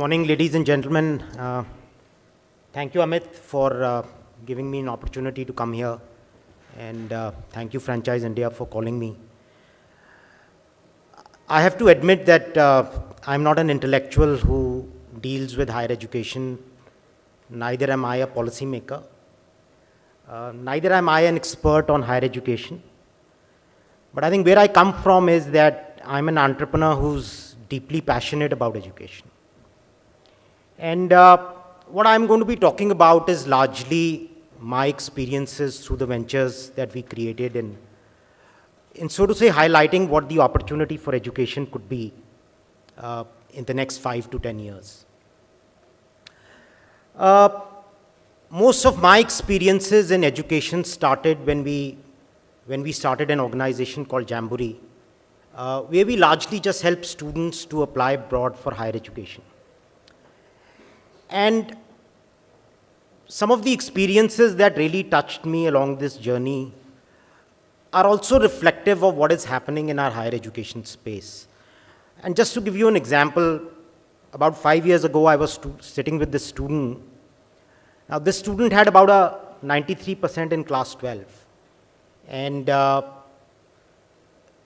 morning, ladies and gentlemen. Thank you, Amit, for giving me an opportunity to come here. And thank you, Franchise India, for calling me. I have to admit that I'm not an intellectual who deals with higher education. Neither am I a policymaker. Neither am I an expert on higher education. But I think where I come from is that I'm an entrepreneur who's deeply passionate about education. And what I'm going to be talking about is largely my experiences through the ventures that we created in so to say highlighting what the opportunity for education could be in the next 5 to 10 years. Most of my experiences in education started when we started an organization called Jamboree, where we largely just help students to apply abroad for higher education. And some of the experiences that really touched me along this journey are also reflective of what is happening in our higher education space. And just to give you an example, about 5 years ago, I was sitting with this student. Now, this student had about a 93% in class 12. And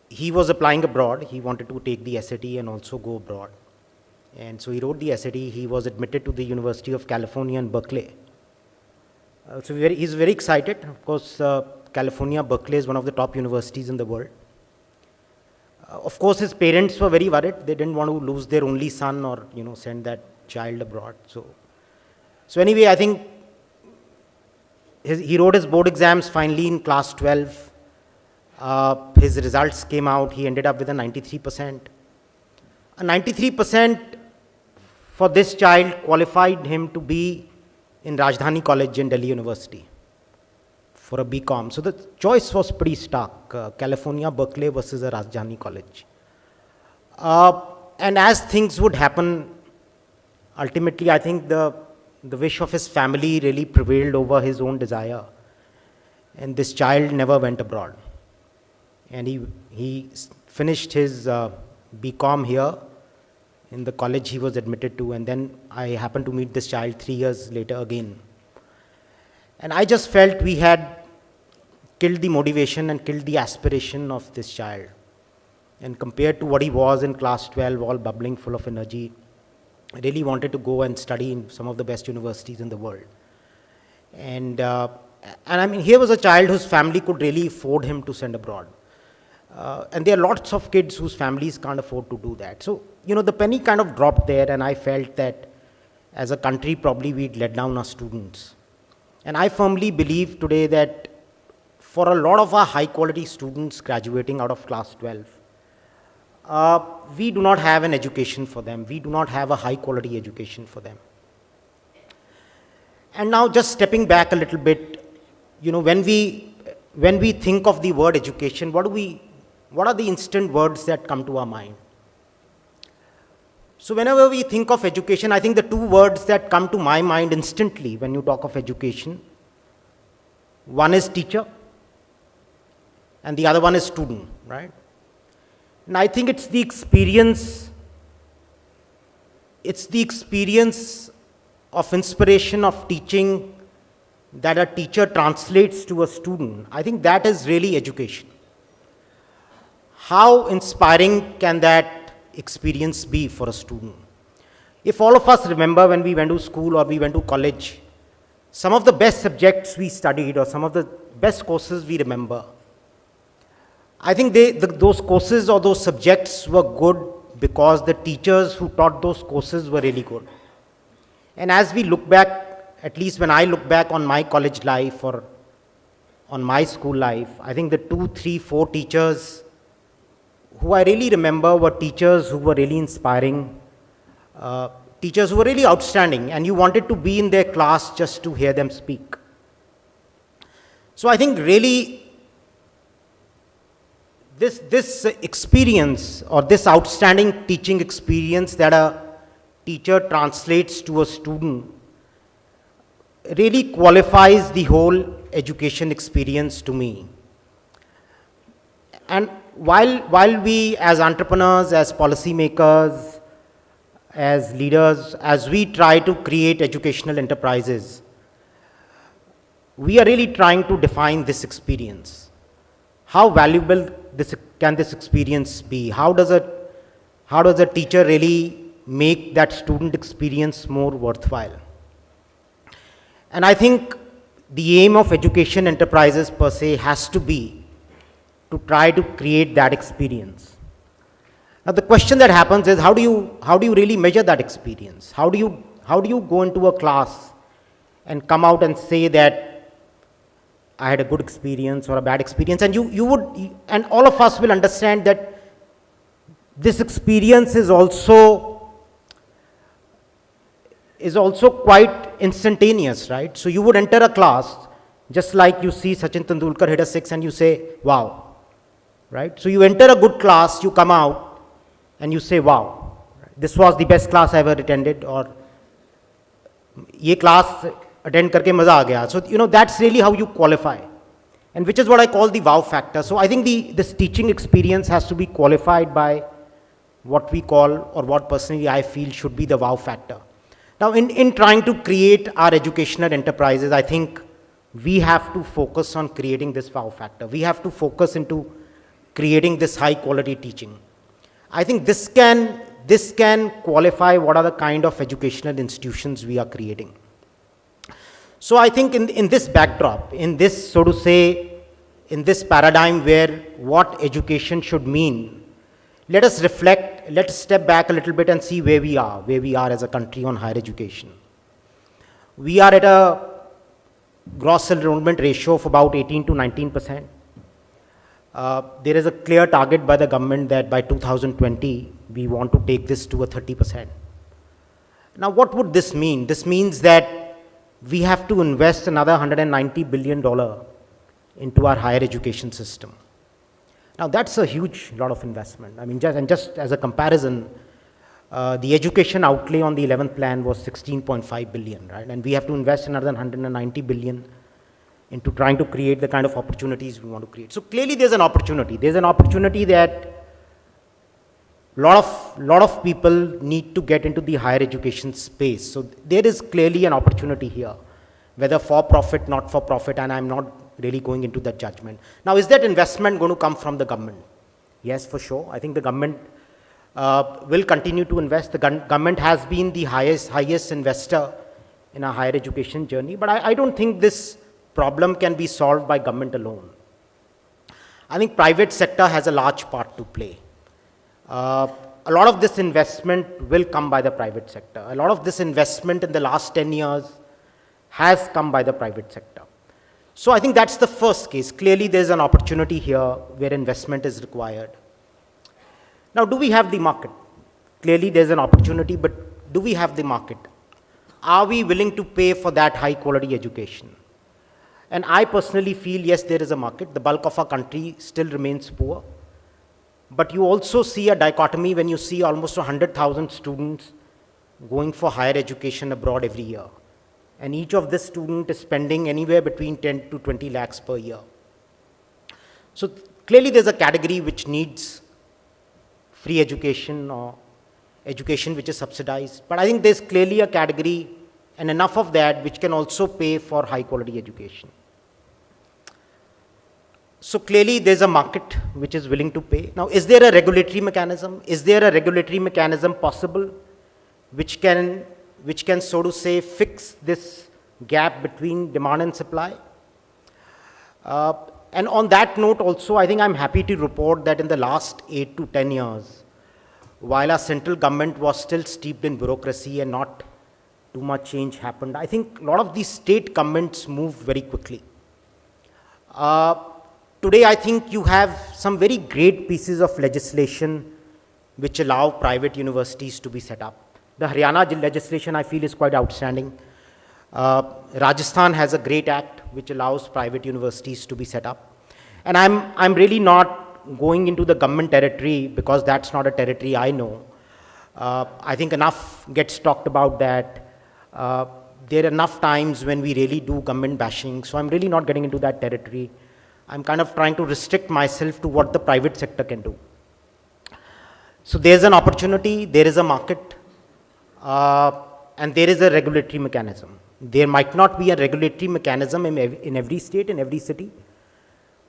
he was applying abroad. He wanted to take the SAT and also go abroad. And so he wrote the SAT. He was admitted to the University of California in Berkeley. So he's very excited. Of course, California, Berkeley is one of the top universities in the world. Of course, his parents were very worried. They didn't want to lose their only son or send that child abroad. So anyway, I think he wrote his board exams finally in class 12. His results came out. He ended up with a 93%. A 93% for this child qualified him to be in Rajdhani College in Delhi University for a BCom. So the choice was pretty stark, California, Berkeley versus a Rajdhani College. And as things would happen, ultimately I think the wish of his family really prevailed over his own desire. And this child never went abroad. And he finished his BCom here in the college he was admitted to, and then I happened to meet this child 3 years later again. And I just felt we had killed the motivation and killed the aspiration of this child. And compared to what he was in class 12, all bubbling, full of energy, I really wanted to go and study in some of the best universities in the world. And I mean, here was a child whose family could really afford him to send abroad. And there are lots of kids whose families can't afford to do that. So, the penny kind of dropped there, and I felt that as a country, probably we'd let down our students. And I firmly believe today that for a lot of our high-quality students graduating out of class 12, we do not have an education for them. We do not have a high-quality education for them. And now just stepping back a little bit, when we think of the word education, what are the instant words that come to our mind? So whenever we think of education, I think the two words that come to my mind instantly when you talk of education, one is teacher and the other one is student, right? And I think it's the experience of inspiration of teaching that a teacher translates to a student. I think that is really education. How inspiring can that experience be for a student? If all of us remember when we went to school or we went to college, some of the best subjects we studied or some of the best courses we remember, I think those courses or those subjects were good because the teachers who taught those courses were really good. And as we look back, at least when I look back on my college life or on my school life, I think the 2, 3, 4 teachers who I really remember were teachers who were really inspiring, teachers who were really outstanding, and you wanted to be in their class just to hear them speak. So I think really this experience or this outstanding teaching experience that a teacher translates to a student really qualifies the whole education experience to me. And while we as entrepreneurs, as policymakers, as leaders, as we try to create educational enterprises, we are really trying to define this experience. How valuable can this experience be? How does a teacher really make that student experience more worthwhile? And I think the aim of education enterprises per se has to be to try to create that experience. Now the question that happens is, how do you really measure that experience? How do you go into a class and come out and say that I had a good experience or a bad experience? And and all of us will understand that this experience is also quite instantaneous, right? So you would enter a class just like you see Sachin Tendulkar hit a six and you say, wow, right? So you enter a good class, you come out and you say, wow, this was the best class I ever attended, or ye class attend karke maza aa gaya. So, that's really how you qualify, and which is what I call the wow factor. So I think this teaching experience has to be qualified by what we call, or what personally I feel should be the wow factor. Now, in trying to create our educational enterprises, I think we have to focus on creating this wow factor. We have to focus into creating this high quality teaching. I think this can qualify what are the kind of educational institutions we are creating. So I think in this backdrop, in this, so to say, in this paradigm where what education should mean, let us reflect, let's step back a little bit and see where we are as a country on higher education. We are at a gross enrollment ratio of about 18 to 19%. There is a clear target by the government that by 2020, we want to take this to a 30%. Now, what would this mean? This means that we have to invest another $190 billion into our higher education system. Now, that's a huge lot of investment. I mean, just as a comparison, the education outlay on the 11th plan was 16.5 billion, right? And we have to invest another 190 billion into trying to create the kind of opportunities we want to create. So clearly there's an opportunity. There's an opportunity that lot of people need to get into the higher education space. So there is clearly an opportunity here, whether for profit, not for profit, and I'm not really going into that judgment. Now, is that investment going to come from the government? Yes, for sure. I think the government will continue to invest. The government has been the highest investor in our higher education journey, but I don't think this problem can be solved by government alone. I think private sector has a large part to play. A lot of this investment will come by the private sector. A lot of this investment in the last 10 years has come by the private sector. So I think that's the first case. Clearly there's an opportunity here where investment is required. Now, do we have the market? Clearly there's an opportunity, but do we have the market? Are we willing to pay for that high quality education? And I personally feel, yes, there is a market. The bulk of our country still remains poor. But you also see a dichotomy when you see almost 100,000 students going for higher education abroad every year. And each of this student is spending anywhere between 10 to 20 lakhs per year. So clearly there's a category which needs free education or education which is subsidized. But I think there's clearly a category, and enough of that, which can also pay for high quality education. So clearly there's a market which is willing to pay. Now, is there a regulatory mechanism? Is there a regulatory mechanism possible which can, so to say, fix this gap between demand and supply? And on that note also, I think I'm happy to report that in the last 8 to 10 years, while our central government was still steeped in bureaucracy and not too much change happened, I think a lot of these state governments moved very quickly. Today, I think you have some very great pieces of legislation which allow private universities to be set up. The Haryana legislation, I feel, is quite outstanding. Rajasthan has a great act which allows private universities to be set up. And I'm really not going into the government territory because that's not a territory I know. I think enough gets talked about that. There are enough times when we really do government bashing, so I'm really not getting into that territory. I'm kind of trying to restrict myself to what the private sector can do. So there's an opportunity, there is a market. and there is a regulatory mechanism. There might not be a regulatory mechanism in every state, in every city,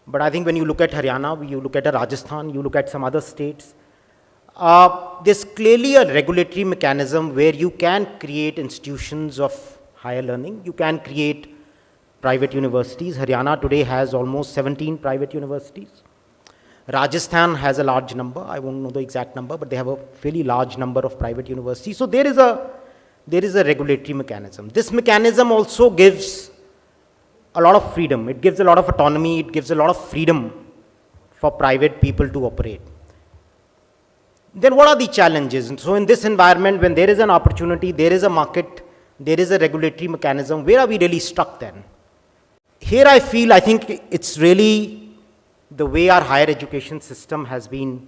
but I think when you look at Haryana, you look at Rajasthan, you look at some other states, there's clearly a regulatory mechanism where you can create institutions of higher learning. You can create private universities. Haryana today has almost 17 private universities. Rajasthan has a large number. I won't know the exact number, but they have a fairly large number of private universities. So there is a regulatory mechanism. This mechanism also gives a lot of freedom. It gives a lot of autonomy. It gives a lot of freedom for private people to operate. Then what are the challenges? And so in this environment, when there is an opportunity, there is a market, there is a regulatory mechanism, where are we really stuck then? Here I think it's really the way our higher education system has been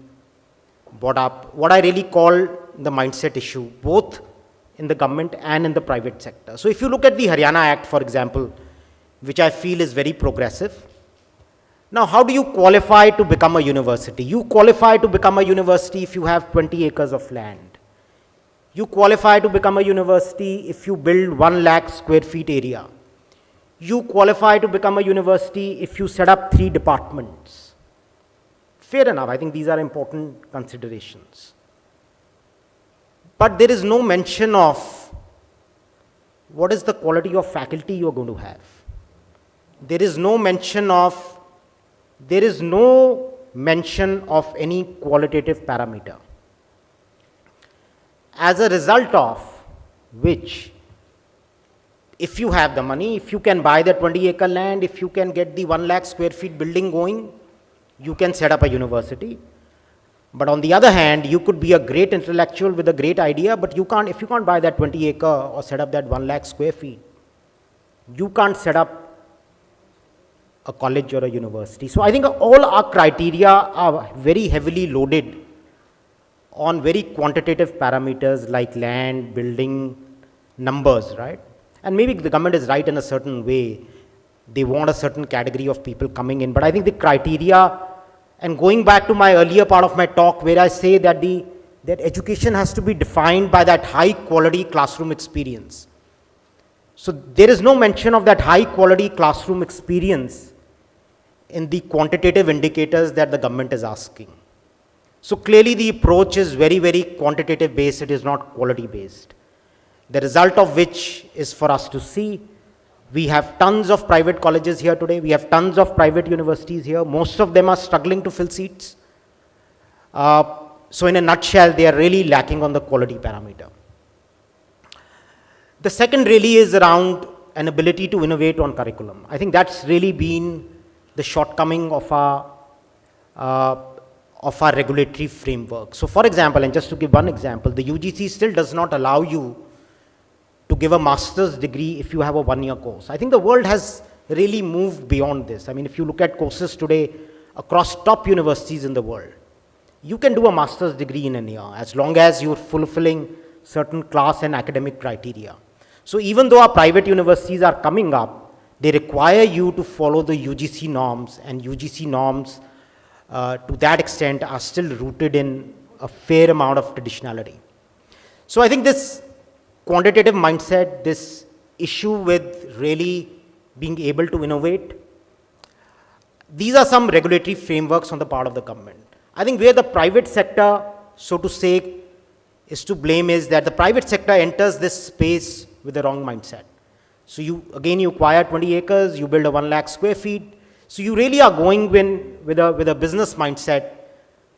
brought up, what I really call the mindset issue, both in the government and in the private sector. So if you look at the Haryana Act, for example, which I feel is very progressive. Now, how do you qualify to become a university? You qualify to become a university if you have 20 acres of land. You qualify to become a university if you build 1 lakh square feet area. You qualify to become a university if you set up 3 departments. Fair enough, I think these are important considerations. But there is no mention of what is the quality of faculty you are going to have. There is no mention of any qualitative parameter. As a result of which, if you have the money, if you can buy the 20-acre land, if you can get the 1 lakh square feet building going, you can set up a university. But on the other hand, you could be a great intellectual with a great idea, but if you can't buy that 20-acre or set up that 1 lakh square feet, you can't set up a college or a university. So I think all our criteria are very heavily loaded on very quantitative parameters like land, building, numbers, right? And maybe the government is right in a certain way. They want a certain category of people coming in. But I think the criteria, and going back to my earlier part of my talk where I say that that education has to be defined by that high quality classroom experience. So there is no mention of that high quality classroom experience in the quantitative indicators that the government is asking. So clearly the approach is very, very quantitative based. It is not quality based. The result of which is for us to see. We have tons of private colleges here today. We have tons of private universities here. Most of them are struggling to fill seats. So in a nutshell, they are really lacking on the quality parameter. The second really is around an ability to innovate on curriculum. I think that's really been the shortcoming of our regulatory framework. So for example, and just to give one example, the UGC still does not allow you to give a master's degree if you have a 1-year course. I think the world has really moved beyond this. I mean, if you look at courses today across top universities in the world, you can do a master's degree in a year as long as you're fulfilling certain class and academic criteria. So even though our private universities are coming up, they require you to follow the UGC norms, and UGC norms to that extent are still rooted in a fair amount of traditionality. So I think this quantitative mindset, this issue with really being able to innovate, these are some regulatory frameworks on the part of the government. I think where the private sector, so to say, is to blame is that the private sector enters this space with the wrong mindset. So you acquire 20 acres, you build a 1 lakh square feet. So you really are going with a business mindset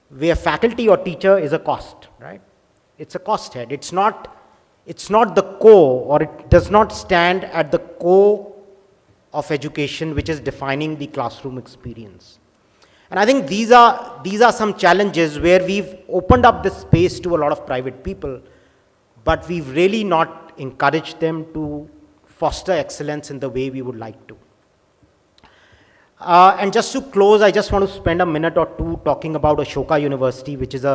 where faculty or teacher is a cost, right? It's a cost head. It's not the core, or it does not stand at the core of education, which is defining the classroom experience. And I think these are some challenges where we've opened up this space to a lot of private people, but we've really not encouraged them to foster excellence in the way we would like to. And just to close, I just want to spend a minute or two talking about Ashoka University, which is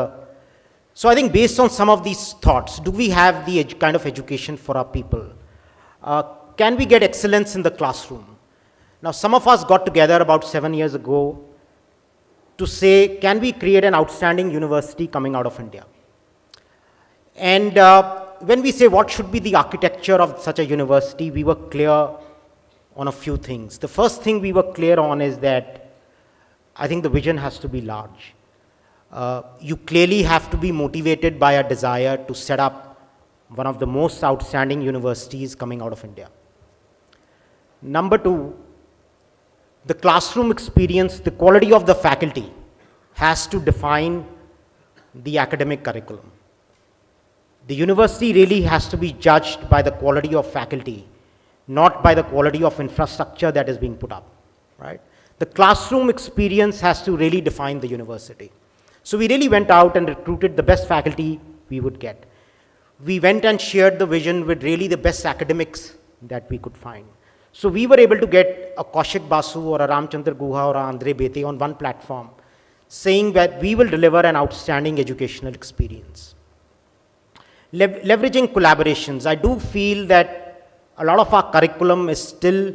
so I think based on some of these thoughts, do we have the kind of education for our people? Can we get excellence in the classroom? Now, some of us got together about 7 years ago to say, can we create an outstanding university coming out of India? And when we say what should be the architecture of such a university, we were clear on a few things. The first thing we were clear on is that I think the vision has to be large. You clearly have to be motivated by a desire to set up one of the most outstanding universities coming out of India. Number two, the classroom experience, the quality of the faculty has to define the academic curriculum. The university really has to be judged by the quality of faculty, not by the quality of infrastructure that is being put up, right? The classroom experience has to really define the university. So we really went out and recruited the best faculty we would get. We went and shared the vision with really the best academics that we could find. So we were able to get a Kaushik Basu or a Ramchandra Guha or a Andre Bete on one platform, saying that we will deliver an outstanding educational experience. Leveraging collaborations, I do feel that a lot of our curriculum is still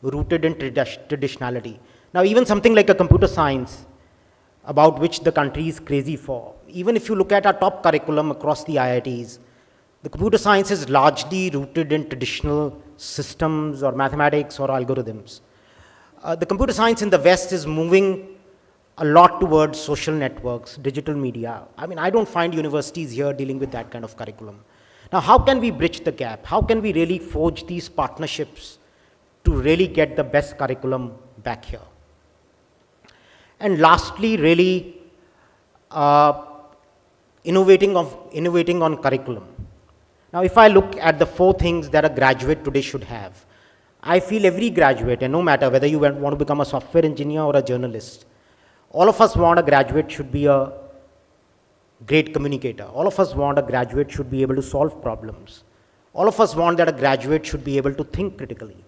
rooted in traditionality. Now, even something like a computer science, about which the country is crazy for, even if you look at our top curriculum across the IITs, the computer science is largely rooted in traditional systems or mathematics or algorithms. The computer science in the West is moving a lot towards social networks, digital media. I mean, I don't find universities here dealing with that kind of curriculum. Now, how can we bridge the gap? How can we really forge these partnerships to really get the best curriculum back here? And lastly, really innovating on curriculum. Now, if I look at the 4 things that a graduate today should have, I feel every graduate, and no matter whether you want to become a software engineer or a journalist, all of us want a graduate should be a great communicator. All of us want a graduate should be able to solve problems. All of us want that a graduate should be able to think critically.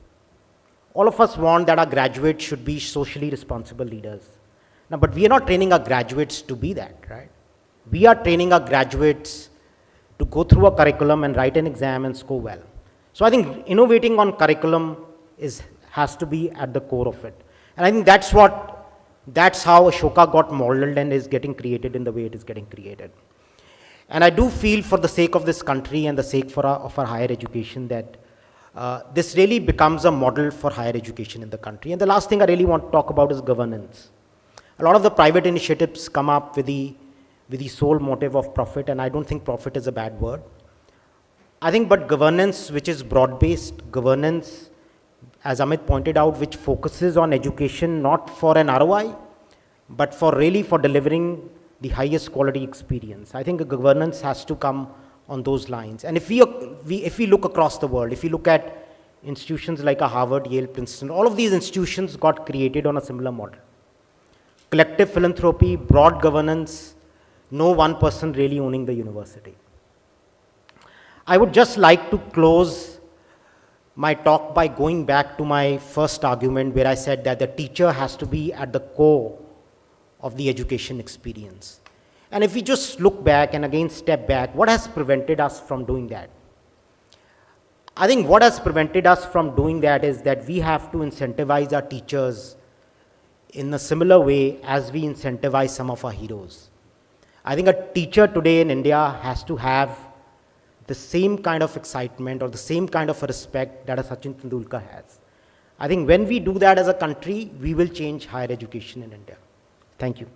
All of us want that our graduates should be socially responsible leaders. Now, but we are not training our graduates to be that, right? We are training our graduates to go through a curriculum and write an exam and score well. So I think innovating on curriculum has to be at the core of it. And I think that's how Ashoka got modeled and is getting created in the way it is getting created. And I do feel, for the sake of this country and the sake of our higher education, that this really becomes a model for higher education in the country. And the last thing I really want to talk about is governance. A lot of the private initiatives come up with the sole motive of profit, and I don't think profit is a bad word. I think, but governance which is broad-based, governance, as Amit pointed out, which focuses on education not for an ROI, but for delivering the highest quality experience. I think a governance has to come on those lines. And if we look across the world, if we look at institutions like Harvard, Yale, Princeton, all of these institutions got created on a similar model. Collective philanthropy, broad governance, no one person really owning the university. I would just like to close my talk by going back to my first argument, where I said that the teacher has to be at the core of the education experience. And if we just look back and again step back, what has prevented us from doing that? I think what has prevented us from doing that is that we have to incentivize our teachers in a similar way as we incentivize some of our heroes. I think a teacher today in India has to have the same kind of excitement or the same kind of respect that a Sachin Tendulkar has. I think when we do that as a country, we will change higher education in India. Thank you.